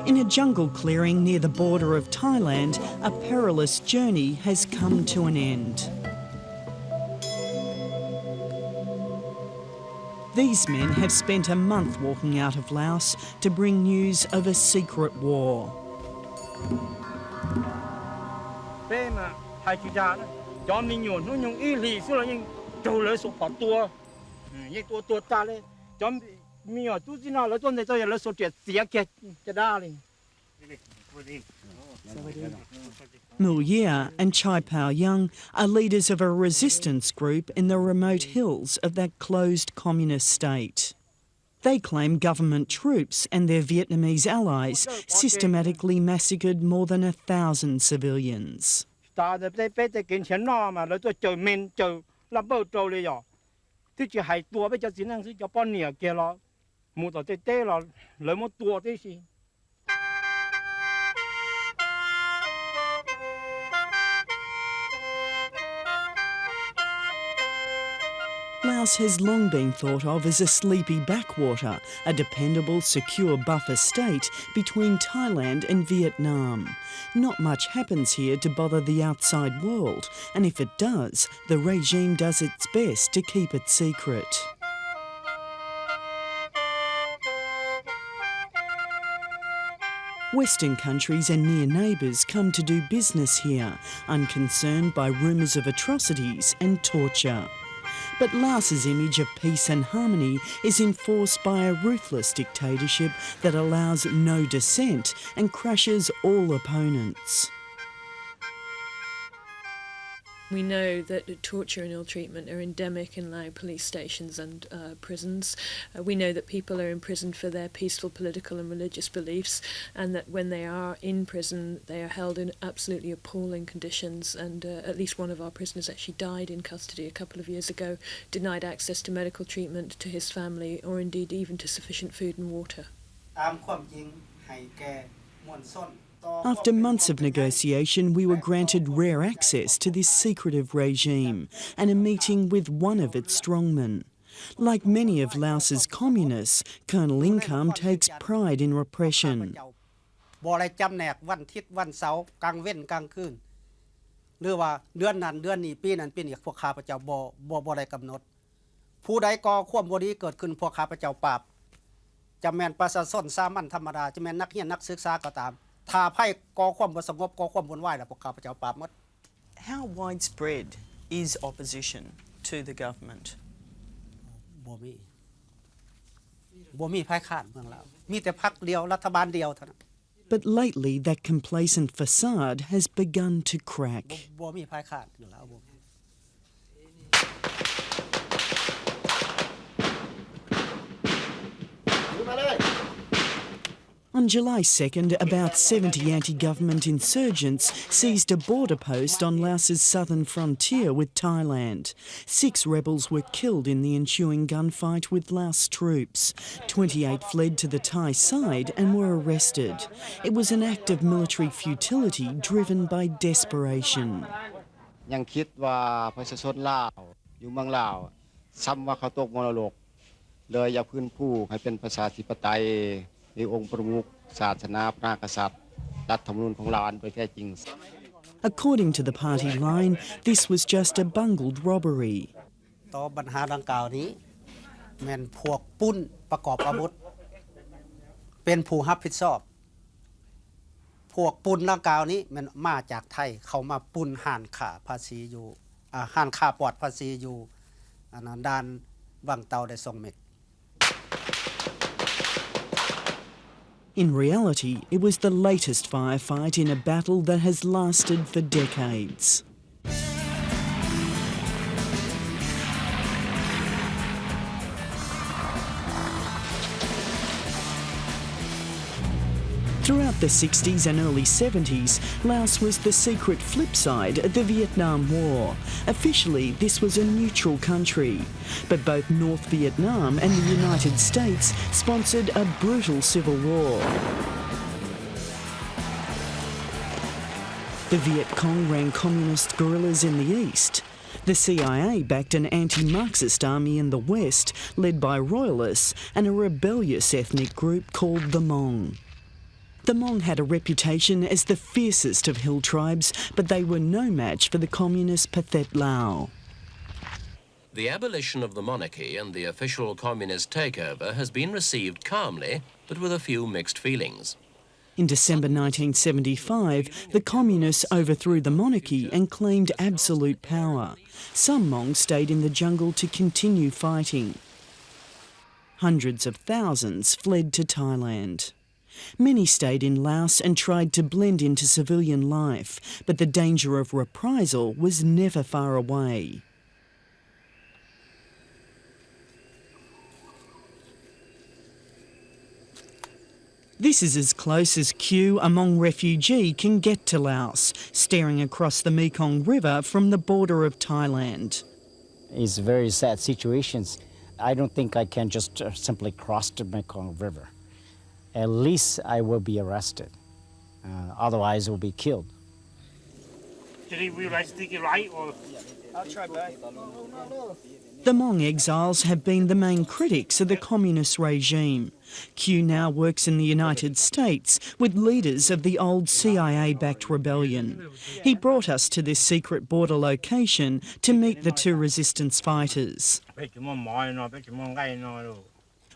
In a jungle clearing near the border of Thailand, a perilous journey has come to an end. These men have spent a month walking out of Laos to bring news of a secret war. Mulia and Chai Pao Young are leaders of a resistance group in the remote hills of that closed communist state. They claim government troops and their Vietnamese allies systematically massacred more than 1,000 civilians. Laos has long been thought of as a sleepy backwater, a dependable, secure buffer state between Thailand and Vietnam. Not much happens here to bother the outside world, and if it does, the regime does its best to keep it secret. Western countries and near neighbours come to do business here, unconcerned by rumours of atrocities and torture. But Laos's image of peace and harmony is enforced by a ruthless dictatorship that allows no dissent and crushes all opponents. We know that torture and ill-treatment are endemic in Lao police stations and prisons. We know that people are imprisoned for their peaceful political and religious beliefs, and that when they are in prison, they are held in absolutely appalling conditions. And at least one of our prisoners actually died in custody a couple of years ago, denied access to medical treatment, to his family, or indeed even to sufficient food and water. After months of negotiation, we were granted rare access to this secretive regime and a meeting with one of its strongmen. Like many of Laos's communists, Colonel Income takes pride in repression. How widespread is opposition to the government? But lately, that complacent facade has begun to crack. On July 2nd, about 70 anti-government insurgents seized a border post on Laos's southern frontier with Thailand. 6 rebels were killed in the ensuing gunfight with Laos troops. 28 fled to the Thai side and were arrested. It was an act of military futility driven by desperation. ยังคิดว่าประชาชนลาวอยู่เมืองลาวซ้ำว่าเขาตกมรดกเลยอยากพื้นผู้ให้เป็นประชาธิปไตย According to the party line, this was just a bungled robbery. ต่อปัญหาดังกล่าวนี้แม่นพวกปุ้นประกอบอาวุธเป็นผู้รับผิดชอบพวกปุ้นดังกล่าวนี้มันมาจากไทยเขามาปุ้นห่านค่าภาษีอยู่ห่านค่าปลอดภาษีอยู่ด้านวังเตาได้2 เม็ด In reality, it was the latest firefight in a battle that has lasted for decades. Throughout the 60s and early 70s, Laos was the secret flip side of the Vietnam War. Officially, this was a neutral country. But both North Vietnam and the United States sponsored a brutal civil war. The Viet Cong ran communist guerrillas in the east. The CIA backed an anti-Marxist army in the West, led by royalists and a rebellious ethnic group called the Hmong. The Hmong had a reputation as the fiercest of hill tribes, but they were no match for the communist Pathet Lao. The abolition of the monarchy and the official communist takeover has been received calmly, but with a few mixed feelings. In December 1975, the communists overthrew the monarchy and claimed absolute power. Some Hmong stayed in the jungle to continue fighting. Hundreds of thousands fled to Thailand. Many stayed in Laos and tried to blend into civilian life, but the danger of reprisal was never far away. This is as close as Q, a Hmong refugee, can get to Laos, staring across the Mekong River from the border of Thailand. It's very sad situations. I don't think I can just simply cross the Mekong River. At least I will be arrested. Otherwise, I will be killed. Did he realise he did right or? I'll try back. The Hmong Exiles have been the main critics of the communist regime. Q now works in the United States with leaders of the old CIA-backed rebellion. He brought us to this secret border location to meet the two resistance fighters.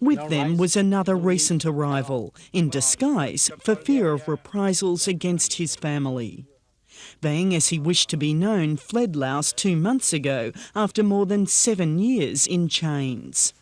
With them was another recent arrival, in disguise for fear of reprisals against his family. Vang, as he wished to be known, fled Laos 2 months ago after more than 7 years in chains.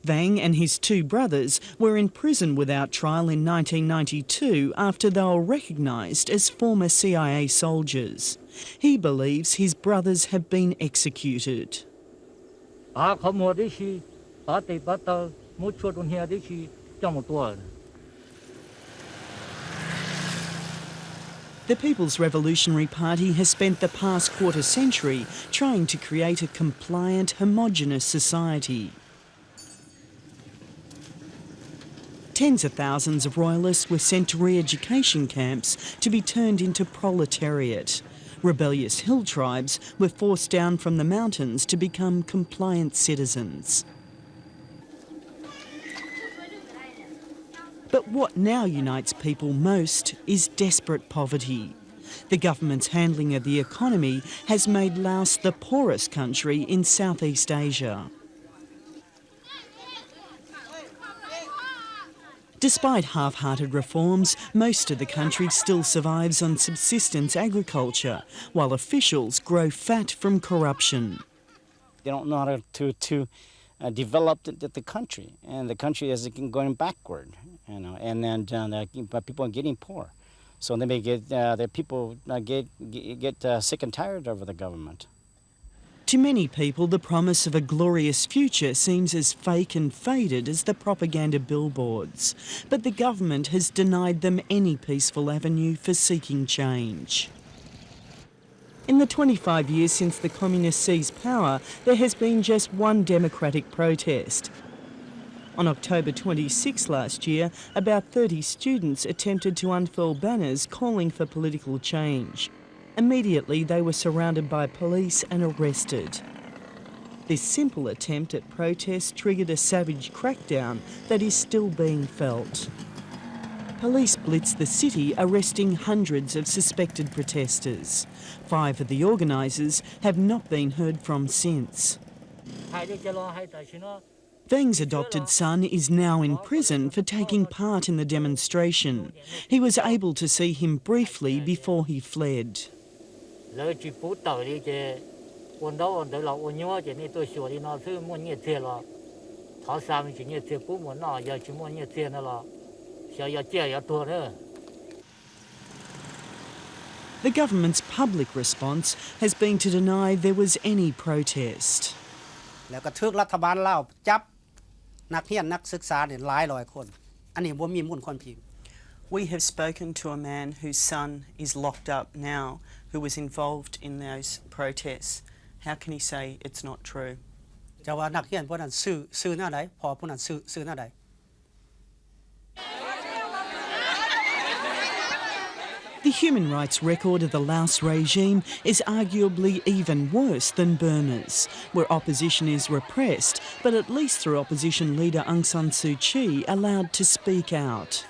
Vang and his two brothers were in prison without trial in 1992 after they were recognised as former CIA soldiers. He believes his brothers have been executed. The People's Revolutionary Party has spent the past quarter century trying to create a compliant, homogenous society. Tens of thousands of royalists were sent to re-education camps to be turned into proletariat. Rebellious hill tribes were forced down from the mountains to become compliant citizens. But what now unites people most is desperate poverty. The government's handling of the economy has made Laos the poorest country in Southeast Asia. Despite half-hearted reforms, most of the country still survives on subsistence agriculture, while officials grow fat from corruption. They don't know how to develop the country, and the country is going backward, and then people are getting poor. So they may get the people get sick and tired of the government. To many people, the promise of a glorious future seems as fake and faded as the propaganda billboards. But the government has denied them any peaceful avenue for seeking change. In the 25 years since the communists seized power, there has been just one democratic protest. On October 26 last year, about 30 students attempted to unfurl banners calling for political change. Immediately, they were surrounded by police and arrested. This simple attempt at protest triggered a savage crackdown that is still being felt. Police blitzed the city, arresting hundreds of suspected protesters. 5 of the organisers have not been heard from since. Vang's adopted son is now in prison for taking part in the demonstration. He was able to see him briefly before he fled. The government's public response has been to deny there was any protest. We have spoken to a man whose son is locked up now who was involved in those protests. How can he say it's not true? จะว่านักเรียนพวกนั้นซื้อหน้าใดพอพวกนั้นซื้อหน้าใด The human rights record of the Laos regime is arguably even worse than Burma's, where opposition is repressed, but at least through opposition leader Aung San Suu Kyi allowed to speak out.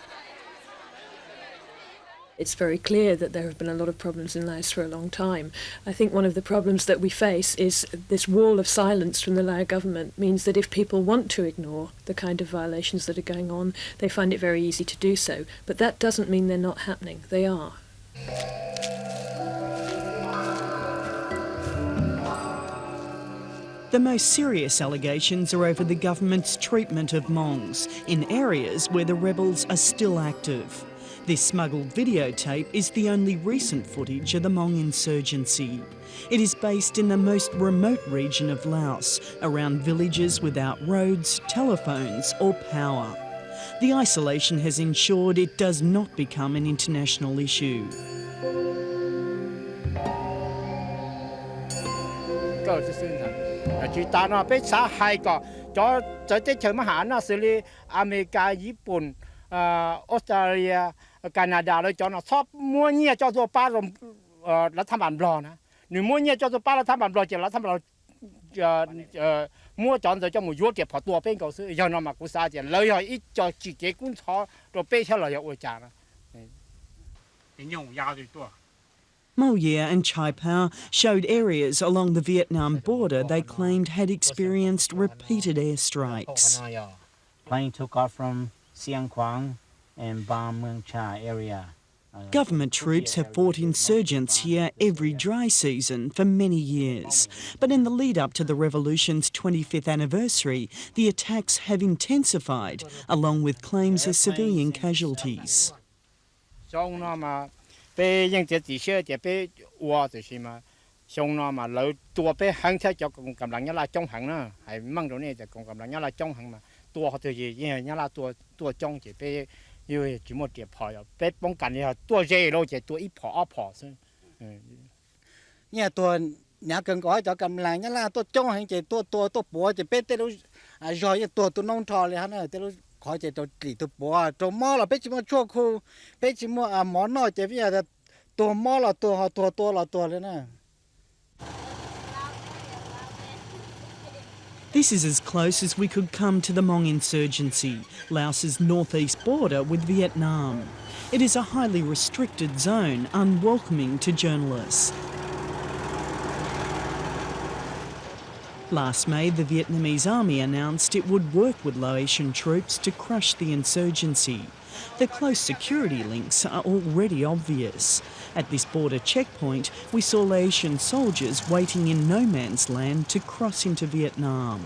It's very clear that there have been a lot of problems in Laos for a long time. I think one of the problems that we face is this wall of silence from the Lao government means that if people want to ignore the kind of violations that are going on, they find it very easy to do so. But that doesn't mean they're not happening. They are. The most serious allegations are over the government's treatment of Hmongs in areas where the rebels are still active. This smuggled videotape is the only recent footage of the Hmong insurgency. It is based in the most remote region of Laos, around villages without roads, telephones or power. The isolation has ensured it does not become an international issue. Australia, Canada เลยจอนะชอบมัวเนี่ยเจ้าตัวป้าลมรัฐบาลบลอนะหรือมัวเนี่ยเจ้าตัวป้ารัฐบาลบลอจะรัฐบาลมัวจอนจะจะมัวยั่วเก็บพอตัวเป็นก็ซื้อยอนมากุศลจะเลยอีจอจีเกกุ้งชอตัวเป้เท่าไหร่อวยจานะเป็นยุ่งยาวด้วยตัว Mo Yea and Chai Pao showed areas along the Vietnam border they claimed had experienced repeated airstrikes. Plane took off from Siang Quang and Bam Muang Cha area. Government troops have fought insurgents here every dry season for many years. But in the lead up to the revolution's 25th anniversary, the attacks have intensified, along with claims of civilian casualties. 被英者自些就被話就是嘛，上咯嘛，老多被行車就共咁人一拉中行啦，係掹到呢就共咁人一拉中行嘛，多好多嘢，因為一拉多中就被因為全部跌破咗，被幫緊你多嘢咯，就多一破二破先，เนี่ยตัวเนี่ยเกินก็จะกำลังเนี่ยละตัวจ้องให้เจตัวปัวจะเป็นแต่รู้รอยตัวน้องทอเลยฮะเนี่ยแต่รู้ขอเจตัวกลีตัวปัวตัวหม้อเราเป็นชิมชั่วครูเป็นชิมหมอนน้อยเจพี่แต่ตัวหม้อเราตัวเลยนะ This is as close as we could come to the Hmong insurgency, Laos's northeast border with Vietnam. It is a highly restricted zone, unwelcoming to journalists. Last May, the Vietnamese army announced it would work with Laotian troops to crush the insurgency. The close security links are already obvious. At this border checkpoint, we saw Laotian soldiers waiting in no man's land to cross into Vietnam.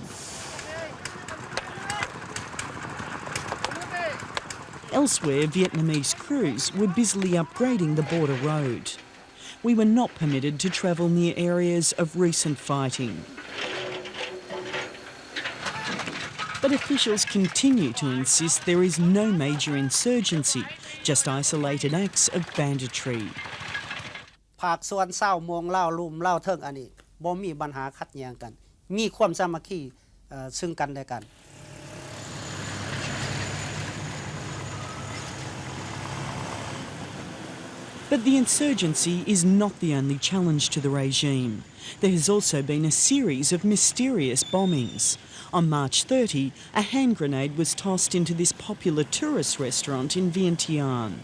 Elsewhere, Vietnamese crews were busily upgrading the border road. We were not permitted to travel near areas of recent fighting. But officials continue to insist there is no major insurgency, just isolated acts of banditry. ภาคส่วนเศร้าเมืองเล่าลุ่มเล่าเทิงอันนี้บ่มีปัญหาขัดแย้งกันมีความสามัคคีซึ่งกันและกัน But the insurgency is not the only challenge to the regime. There has also been a series of mysterious bombings. On March 30, a hand grenade was tossed into this popular tourist restaurant in Vientiane.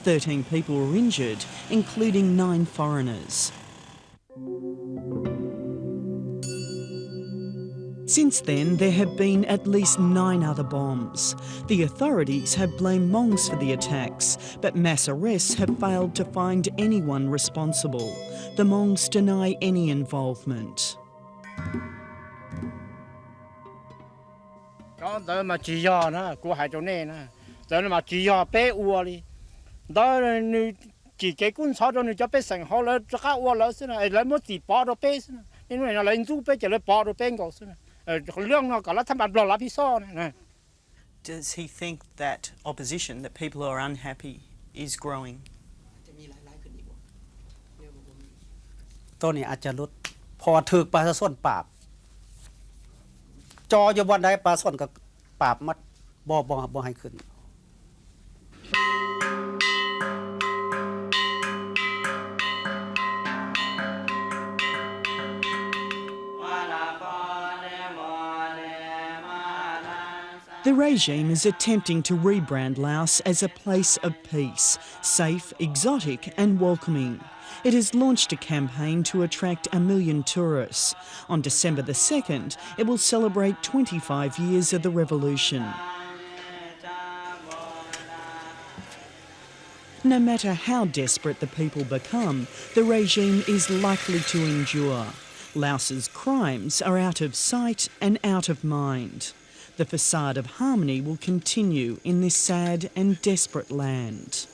13 people were injured, including 9 foreigners. Since then, there have been at least 9 other bombs. The authorities have blamed Hmongs for the attacks, but mass arrests have failed to find anyone responsible. The Hmongs deny any involvement. Đó mà chỉ do nó của hai chỗ này nè, đó mà chỉ do bé uo đi, đó chỉ cái cuốn sổ đó cho bé sinh họ là cho các uo là xin này, lấy một chỉ bỏ đó bé xin, nên là lấy giúp bé chỉ lấy bỏ đó bé ngồi xin, lương nó có là thằng bạn lo là bị sao này. Does he think that opposition, that people who are unhappy, is growing? ตัวนี้อาจจะลดพอถูกประชาชนปราบจออยู่บนใดประชาชนก็ปราบมัดบ่ให้ขึ้น The regime is attempting to rebrand Laos as a place of peace, safe, exotic and welcoming. It has launched a campaign to attract 1 million tourists. On December the 2nd, it will celebrate 25 years of the revolution. No matter how desperate the people become, the regime is likely to endure. Laos's crimes are out of sight and out of mind. The facade of harmony will continue in this sad and desperate land.